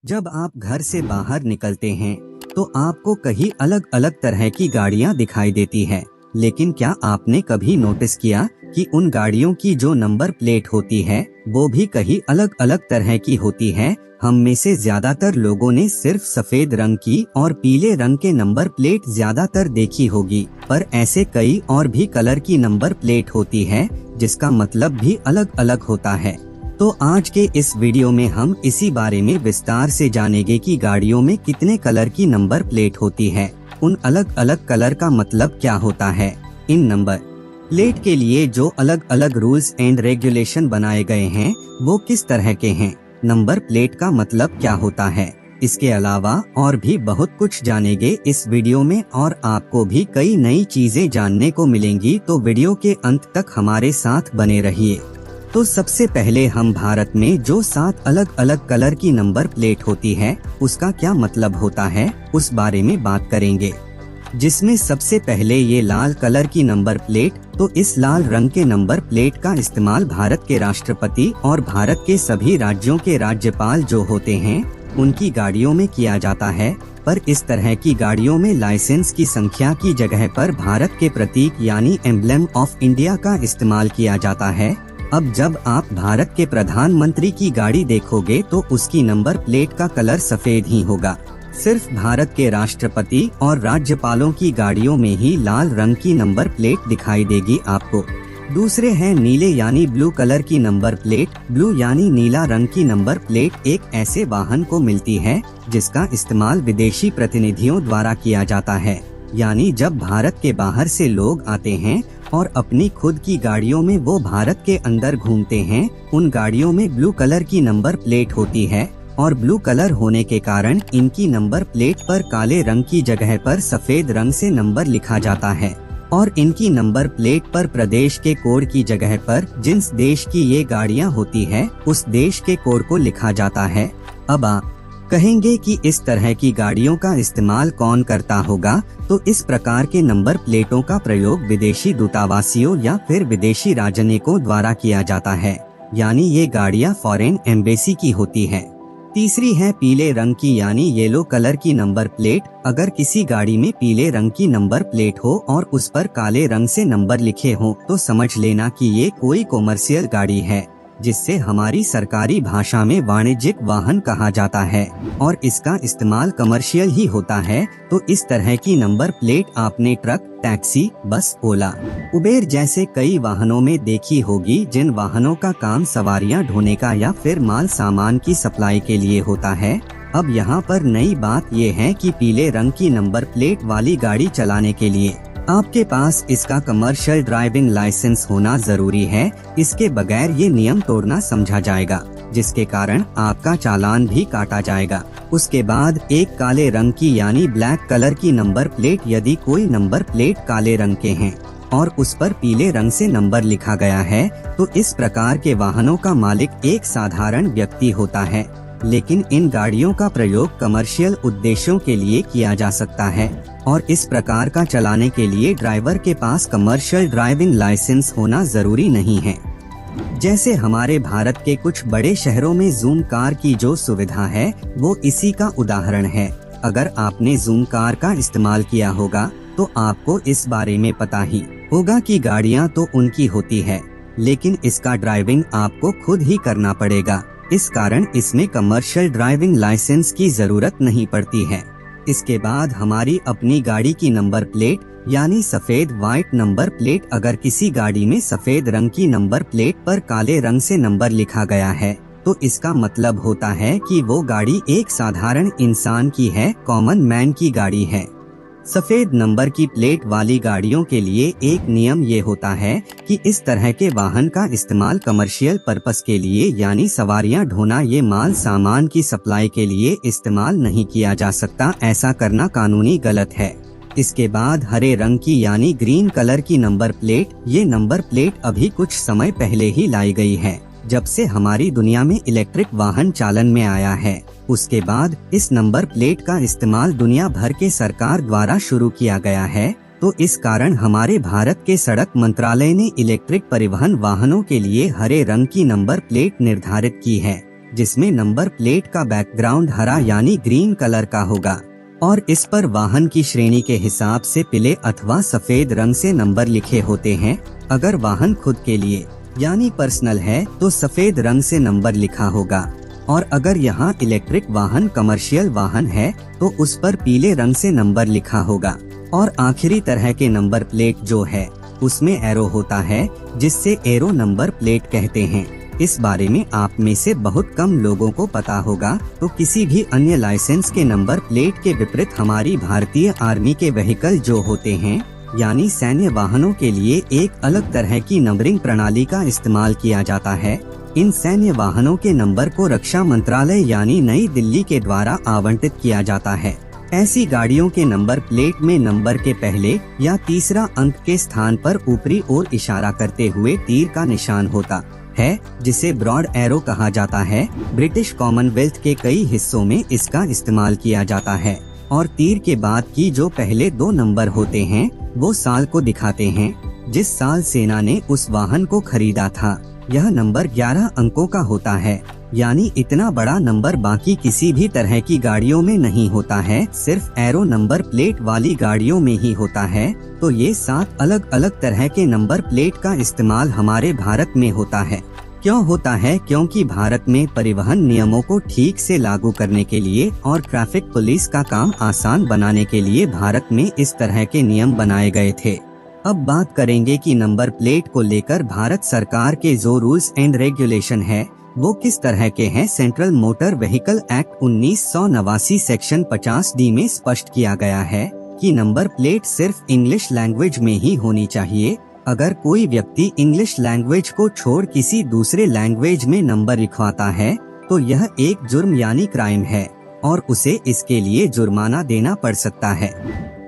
जब आप घर से बाहर निकलते हैं तो आपको कई अलग अलग तरह की गाड़ियां दिखाई देती है। लेकिन क्या आपने कभी नोटिस किया कि उन गाड़ियों की जो नंबर प्लेट होती है वो भी कई अलग अलग तरह की होती है। हम में से ज्यादातर लोगों ने सिर्फ सफेद रंग की और पीले रंग के नंबर प्लेट ज्यादातर देखी होगी, पर ऐसे कई और भी कलर की नंबर प्लेट होती है जिसका मतलब भी अलग अलग होता है। तो आज के इस वीडियो में हम इसी बारे में विस्तार से जानेंगे कि गाड़ियों में कितने कलर की नंबर प्लेट होती है, उन अलग अलग कलर का मतलब क्या होता है। इन नंबर प्लेट के लिए जो अलग अलग रूल्स एंड रेगुलेशन बनाए गए हैं वो किस तरह के हैं, नंबर प्लेट का मतलब क्या होता है। इसके अलावा और भी बहुत कुछ जानेंगे इस वीडियो में और आपको भी कई नई चीजें जानने को मिलेंगी, तो वीडियो के अंत तक हमारे साथ बने रहिए। तो सबसे पहले हम भारत में जो 7 अलग अलग कलर की नंबर प्लेट होती है उसका क्या मतलब होता है उस बारे में बात करेंगे। जिसमें सबसे पहले ये लाल कलर की नंबर प्लेट, तो इस लाल रंग के नंबर प्लेट का इस्तेमाल भारत के राष्ट्रपति और भारत के सभी राज्यों के राज्यपाल जो होते हैं उनकी गाड़ियों में किया जाता है। पर इस तरह की गाड़ियों में लाइसेंस की संख्या की जगह पर भारत के प्रतीक यानी एम्ब्लेम ऑफ इंडिया का इस्तेमाल किया जाता है। अब जब आप भारत के प्रधानमंत्री की गाड़ी देखोगे तो उसकी नंबर प्लेट का कलर सफेद ही होगा। सिर्फ भारत के राष्ट्रपति और राज्यपालों की गाड़ियों में ही लाल रंग की नंबर प्लेट दिखाई देगी आपको। दूसरे हैं नीले यानी ब्लू कलर की नंबर प्लेट। ब्लू यानी नीला रंग की नंबर प्लेट एक ऐसे वाहन को मिलती है जिसका इस्तेमाल विदेशी प्रतिनिधियों द्वारा किया जाता है। यानी जब भारत के बाहर से लोग आते हैं और अपनी खुद की गाड़ियों में वो भारत के अंदर घूमते हैं, उन गाड़ियों में ब्लू कलर की नंबर प्लेट होती है और ब्लू कलर होने के कारण इनकी नंबर प्लेट पर काले रंग की जगह पर सफेद रंग से नंबर लिखा जाता है और इनकी नंबर प्लेट पर प्रदेश के कोड की जगह पर जिस देश की ये गाड़ियां होती है उस देश के कोड को लिखा जाता है। अब आप कहेंगे कि इस तरह की गाड़ियों का इस्तेमाल कौन करता होगा, तो इस प्रकार के नंबर प्लेटों का प्रयोग विदेशी दूतावासियों या फिर विदेशी राजनयिकों द्वारा किया जाता है, यानी ये गाड़ियां फॉरेन एम्बेसी की होती है। तीसरी है पीले रंग की यानी येलो कलर की नंबर प्लेट। अगर किसी गाड़ी में पीले रंग की नंबर प्लेट हो और उस पर काले रंग से नंबर लिखे हो तो समझ लेना कि ये कोई कॉमर्शियल गाड़ी है, जिससे हमारी सरकारी भाषा में वाणिज्यिक वाहन कहा जाता है और इसका इस्तेमाल कमर्शियल ही होता है। तो इस तरह की नंबर प्लेट आपने ट्रक, टैक्सी, बस, ओला, उबेर जैसे कई वाहनों में देखी होगी, जिन वाहनों का काम सवारियां ढोने का या फिर माल सामान की सप्लाई के लिए होता है। अब यहाँ पर नई बात ये है कि पीले रंग की नंबर प्लेट वाली गाड़ी चलाने के लिए आपके पास इसका कमर्शियल ड्राइविंग लाइसेंस होना जरूरी है। इसके बगैर ये नियम तोड़ना समझा जाएगा, जिसके कारण आपका चालान भी काटा जाएगा। उसके बाद एक काले रंग की यानी ब्लैक कलर की नंबर प्लेट। यदि कोई नंबर प्लेट काले रंग के हैं और उस पर पीले रंग से नंबर लिखा गया है तो इस प्रकार के वाहनों का मालिक एक साधारण व्यक्ति होता है, लेकिन इन गाड़ियों का प्रयोग कमर्शियल उद्देश्यों के लिए किया जा सकता है और इस प्रकार का चलाने के लिए ड्राइवर के पास कमर्शियल ड्राइविंग लाइसेंस होना जरूरी नहीं है। जैसे हमारे भारत के कुछ बड़े शहरों में जूम कार की जो सुविधा है वो इसी का उदाहरण है। अगर आपने जूम कार का इस्तेमाल किया होगा तो आपको इस बारे में पता ही होगा कि गाड़ियां तो उनकी होती है, लेकिन इसका ड्राइविंग आपको खुद ही करना पड़ेगा। इस कारण इसमें कमर्शियल ड्राइविंग लाइसेंस की जरूरत नहीं पड़ती है। इसके बाद हमारी अपनी गाड़ी की नंबर प्लेट यानी सफेद व्हाइट नंबर प्लेट। अगर किसी गाड़ी में सफेद रंग की नंबर प्लेट पर काले रंग से नंबर लिखा गया है तो इसका मतलब होता है कि वो गाड़ी एक साधारण इंसान की है, कॉमन मैन की गाड़ी है। सफेद नंबर की प्लेट वाली गाड़ियों के लिए एक नियम ये होता है कि इस तरह के वाहन का इस्तेमाल कमर्शियल पर्पस के लिए यानी सवारियां ढोना ये माल सामान की सप्लाई के लिए इस्तेमाल नहीं किया जा सकता। ऐसा करना कानूनी गलत है। इसके बाद हरे रंग की यानी ग्रीन कलर की नंबर प्लेट। ये नंबर प्लेट अभी कुछ समय पहले ही लाई गई है, जब से हमारी दुनिया में इलेक्ट्रिक वाहन चालन में आया है। उसके बाद इस नंबर प्लेट का इस्तेमाल दुनिया भर के सरकार द्वारा शुरू किया गया है। तो इस कारण हमारे भारत के सड़क मंत्रालय ने इलेक्ट्रिक परिवहन वाहनों के लिए हरे रंग की नंबर प्लेट निर्धारित की है। जिसमें नंबर प्लेट का बैकग्राउंड हरा यानी ग्रीन कलर का होगा और इस पर वाहन की श्रेणी के हिसाब से पीले अथवा सफेद रंग से नंबर लिखे होते हैं। अगर वाहन खुद के लिए यानी पर्सनल है तो सफेद रंग से नंबर लिखा होगा और अगर यहाँ इलेक्ट्रिक वाहन कमर्शियल वाहन है तो उस पर पीले रंग से नंबर लिखा होगा। और आखिरी तरह के नंबर प्लेट जो है उसमें एरो होता है, जिससे एरो नंबर प्लेट कहते हैं। इस बारे में आप में से बहुत कम लोगों को पता होगा। तो किसी भी अन्य लाइसेंस के नंबर प्लेट के विपरीत हमारी भारतीय आर्मी के व्हीकल जो होते हैं यानी सैन्य वाहनों के लिए एक अलग तरह की नंबरिंग प्रणाली का इस्तेमाल किया जाता है। इन सैन्य वाहनों के नंबर को रक्षा मंत्रालय यानी नई दिल्ली के द्वारा आवंटित किया जाता है। ऐसी गाड़ियों के नंबर प्लेट में नंबर के पहले या तीसरा अंक के स्थान पर ऊपरी ओर इशारा करते हुए तीर का निशान होता है, जिसे ब्रॉड एरो कहा जाता है। ब्रिटिश कॉमनवेल्थ के कई हिस्सों में इसका इस्तेमाल किया जाता है और तीर के बाद की जो पहले दो नंबर होते हैं वो साल को दिखाते हैं जिस साल सेना ने उस वाहन को खरीदा था। यह नंबर 11 अंकों का होता है, यानी इतना बड़ा नंबर बाकी किसी भी तरह की गाड़ियों में नहीं होता है, सिर्फ एरो नंबर प्लेट वाली गाड़ियों में ही होता है। तो ये 7 अलग अलग तरह के नंबर प्लेट का इस्तेमाल हमारे भारत में होता है। क्यों होता है? क्योंकि भारत में परिवहन नियमों को ठीक से लागू करने के लिए और ट्रैफिक पुलिस का काम आसान बनाने के लिए भारत में इस तरह के नियम बनाए गए थे। अब बात करेंगे कि नंबर प्लेट को लेकर भारत सरकार के जो रूल्स एंड रेगुलेशन है वो किस तरह के हैं। Central motor vehicle act 1989 section 50D में स्पष्ट किया गया है कि नंबर प्लेट सिर्फ इंग्लिश लैंग्वेज में ही होनी चाहिए। अगर कोई व्यक्ति इंग्लिश लैंग्वेज को छोड़ किसी दूसरे लैंग्वेज में नंबर लिखवाता है तो यह एक जुर्म यानी क्राइम है और उसे इसके लिए जुर्माना देना पड़ सकता है।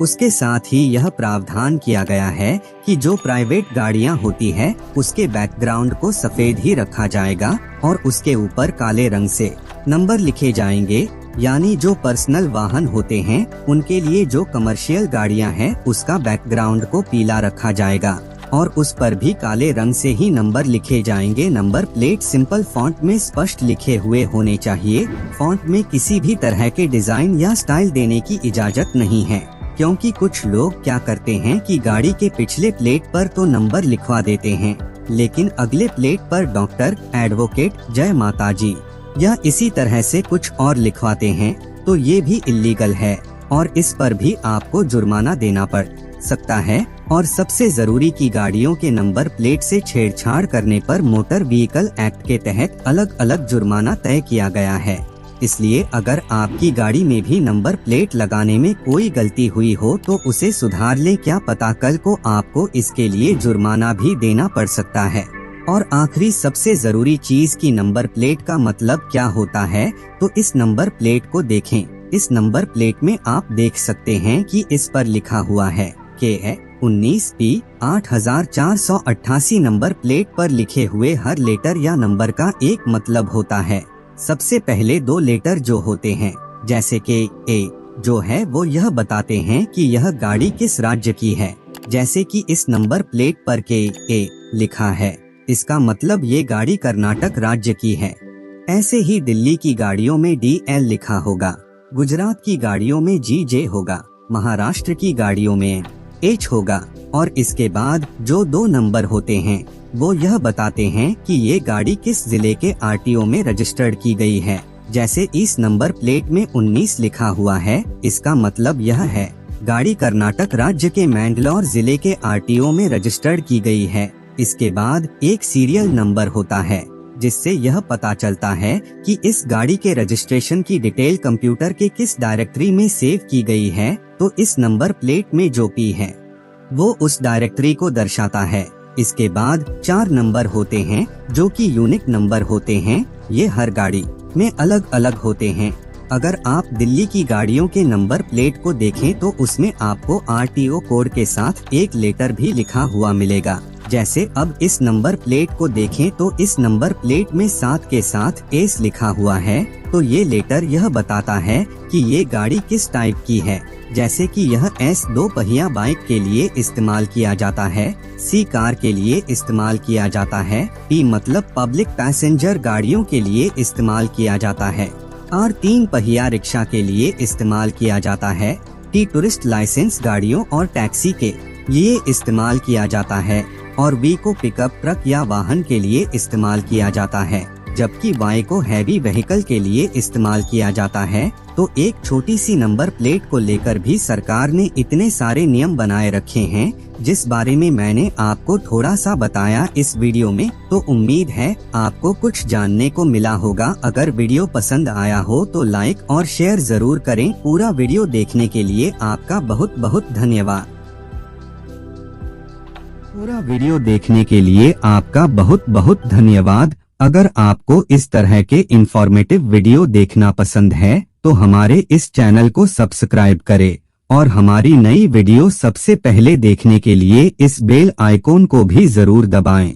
उसके साथ ही यह प्रावधान किया गया है कि जो प्राइवेट गाड़ियां होती है उसके बैकग्राउंड को सफेद ही रखा जाएगा और उसके ऊपर काले रंग से नंबर लिखे जाएंगे। यानी जो पर्सनल वाहन होते हैं उनके लिए जो कमर्शियल गाड़ियां हैं उसका बैकग्राउंड को पीला रखा जाएगा और उस पर भी काले रंग से ही नंबर लिखे जाएंगे। नंबर प्लेट सिंपल फॉन्ट में स्पष्ट लिखे हुए होने चाहिए। फॉन्ट में किसी भी तरह के डिजाइन या स्टाइल देने की इजाजत नहीं है, क्योंकि कुछ लोग क्या करते हैं कि गाड़ी के पिछले प्लेट पर तो नंबर लिखवा देते हैं लेकिन अगले प्लेट पर डॉक्टर, एडवोकेट, जय माता जी या इसी तरह से कुछ और लिखवाते हैं। तो ये भी इल्लीगल है और इस पर भी आपको जुर्माना देना पड़ सकता है। और सबसे जरूरी की गाड़ियों के नंबर प्लेट से छेड़छाड़ करने पर मोटर व्हीकल एक्ट के तहत अलग अलग जुर्माना तय किया गया है। इसलिए अगर आपकी गाड़ी में भी नंबर प्लेट लगाने में कोई गलती हुई हो तो उसे सुधार लें, क्या पता कल को आपको इसके लिए जुर्माना भी देना पड़ सकता है। और आखिरी सबसे जरूरी चीज की नंबर प्लेट का मतलब क्या होता है, तो इस नंबर प्लेट को देखें। इस नंबर प्लेट में आप देख सकते हैं कि इस पर लिखा हुआ है KA 19P 8488। नंबर प्लेट पर लिखे हुए हर लेटर या नंबर का एक मतलब होता है। सबसे पहले 2 लेटर जो होते हैं जैसे कि A जो है वो यह बताते हैं कि यह गाड़ी किस राज्य की है। जैसे कि इस नंबर प्लेट पर KA लिखा है, इसका मतलब ये गाड़ी कर्नाटक राज्य की है। ऐसे ही दिल्ली की गाड़ियों में DL लिखा होगा, गुजरात की गाड़ियों में GJ होगा, महाराष्ट्र की गाड़ियों में H होगा। और इसके बाद जो 2 नंबर होते हैं वो यह बताते हैं कि ये गाड़ी किस जिले के RTO में रजिस्टर्ड की गई है। जैसे इस नंबर प्लेट में 19 लिखा हुआ है, इसका मतलब यह है गाड़ी कर्नाटक राज्य के मैंगलोर जिले के RTO में रजिस्टर्ड की गई है। इसके बाद एक सीरियल नंबर होता है जिससे यह पता चलता है कि इस गाड़ी के रजिस्ट्रेशन की डिटेल कंप्यूटर के किस डायरेक्टरी में सेव की गई है। तो इस नंबर प्लेट में जो P है वो उस डायरेक्टरी को दर्शाता है। इसके बाद 4 नंबर होते हैं जो कि यूनिक नंबर होते हैं। ये हर गाड़ी में अलग अलग होते हैं। अगर आप दिल्ली की गाड़ियों के नंबर प्लेट को देखें तो उसमें आपको RTO कोड के साथ एक लेटर भी लिखा हुआ मिलेगा। जैसे अब इस नंबर प्लेट को देखें तो इस नंबर प्लेट में 7 के साथ एस लिखा हुआ है, तो ये लेटर यह बताता है कि ये गाड़ी किस टाइप की है। जैसे कि यह एस 2 पहिया बाइक के लिए इस्तेमाल किया जाता है, सी कार के लिए इस्तेमाल किया जाता है, पी मतलब पब्लिक पैसेंजर गाड़ियों के लिए इस्तेमाल किया जाता है, आर 3 पहिया रिक्शा के लिए इस्तेमाल किया जाता है, टी टूरिस्ट लाइसेंस गाड़ियों और टैक्सी के लिए इस्तेमाल किया जाता है और वी को पिकअप ट्रक या वाहन के लिए इस्तेमाल किया जाता है, जबकि वाई को हैवी व्हीकल के लिए इस्तेमाल किया जाता है। तो एक छोटी सी नंबर प्लेट को लेकर भी सरकार ने इतने सारे नियम बनाए रखे हैं, जिस बारे में मैंने आपको थोड़ा सा बताया इस वीडियो में। तो उम्मीद है आपको कुछ जानने को मिला होगा। अगर वीडियो पसंद आया हो तो लाइक और शेयर जरूर करें। पूरा वीडियो देखने के लिए आपका बहुत बहुत धन्यवाद। पूरा वीडियो देखने के लिए आपका बहुत बहुत धन्यवाद। अगर आपको इस तरह के इंफॉर्मेटिव वीडियो देखना पसंद है तो हमारे इस चैनल को सब्सक्राइब करें और हमारी नई वीडियो सबसे पहले देखने के लिए इस बेल आइकॉन को भी जरूर दबाएं।